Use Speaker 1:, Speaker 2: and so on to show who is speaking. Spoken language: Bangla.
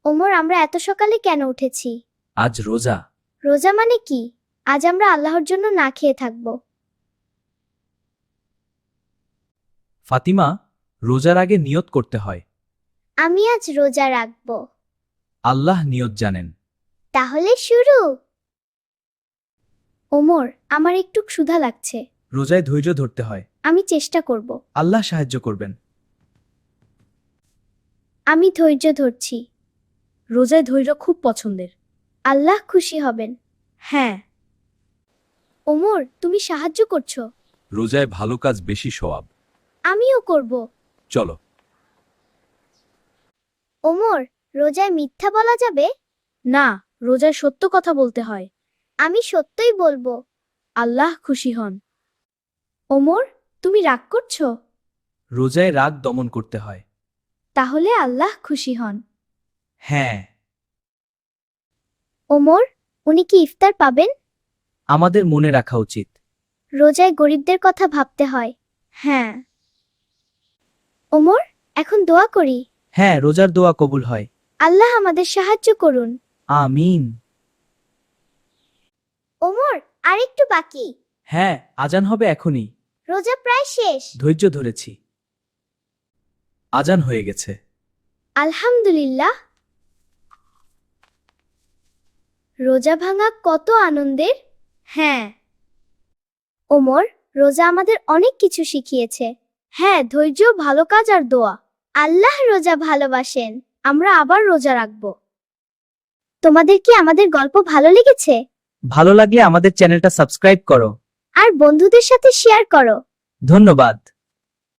Speaker 1: ওমর, আমরা এত সকালে কেন উঠেছি?
Speaker 2: আজ রোজা।
Speaker 1: রোজা মানে কি? আজ আমরা আল্লাহর জন্য না খেয়ে থাকব।
Speaker 2: ফাতিমা, রোজার আগে নিয়ত করতে হয়।
Speaker 1: আমি আজ রোজা রাখব।
Speaker 2: আল্লাহ নিয়ত জানেন।
Speaker 1: তাহলে শুরু। ওমর, আমার একটু ক্ষুধা লাগছে।
Speaker 2: রোজায় ধৈর্য ধরতে হয়।
Speaker 1: আমি চেষ্টা করব।
Speaker 2: আল্লাহ সাহায্য করবেন।
Speaker 1: আমি ধৈর্য ধরছি।
Speaker 3: রোজায় ধৈর্য খুব পছন্দের।
Speaker 1: আল্লাহ খুশি হবেন।
Speaker 3: হ্যাঁ।
Speaker 1: ওমর, তুমি সাহায্য করছো।
Speaker 2: রোজায় ভালো কাজ বেশি সওয়াব।
Speaker 1: আমিও করব।
Speaker 2: চলো।
Speaker 1: ওমর, রোজায় মিথ্যা বলা যাবে?
Speaker 3: না, রোজায় সত্য কথা বলতে হয়।
Speaker 1: আমি সত্যই বলবো।
Speaker 3: আল্লাহ খুশি হন। ওমর, তুমি রাগ করছো?
Speaker 2: রোজায় রাগ দমন করতে হয়।
Speaker 3: তাহলে আল্লাহ খুশি হন।
Speaker 2: হ্যাঁ।
Speaker 1: ওমর, উনি কি ইফতার পাবেন?
Speaker 2: আমাদের মনে রাখা উচিত।
Speaker 1: রোজায় গরিবদের কথা ভাবতে হয়।
Speaker 3: হ্যাঁ।
Speaker 1: ওমর, এখন দোয়া করি।
Speaker 2: হ্যাঁ, রোজার দোয়া কবুল হয়।
Speaker 1: আল্লাহ আমাদের সাহায্য করুন।
Speaker 2: আমিন।
Speaker 1: ওমর, আরেকটু বাকি।
Speaker 2: হ্যাঁ, আজান হবে এখনই।
Speaker 1: রোজা প্রায় শেষ।
Speaker 2: ধৈর্য ধরেছি। আজান হয়ে গেছে।
Speaker 1: আলহামদুলিল্লাহ। রোজা ভাঙা কত আনন্দের।
Speaker 3: হ্যাঁ।
Speaker 1: ওমর, রোজা আমাদের অনেক কিছু শিখিয়েছে।
Speaker 3: হ্যাঁ, ধৈর্য, ভালো কাজ আর দোয়া।
Speaker 1: আল্লাহ রোজা ভালোবাসেন।
Speaker 3: আমরা আবার রোজা রাখব।
Speaker 1: তোমাদের কি আমাদের গল্প ভালো লেগেছে?
Speaker 2: ভালো লাগলে আমাদের চ্যানেলটা সাবস্ক্রাইব করো।
Speaker 1: আর বন্ধুদের সাথে শেয়ার করো।
Speaker 2: ধন্যবাদ।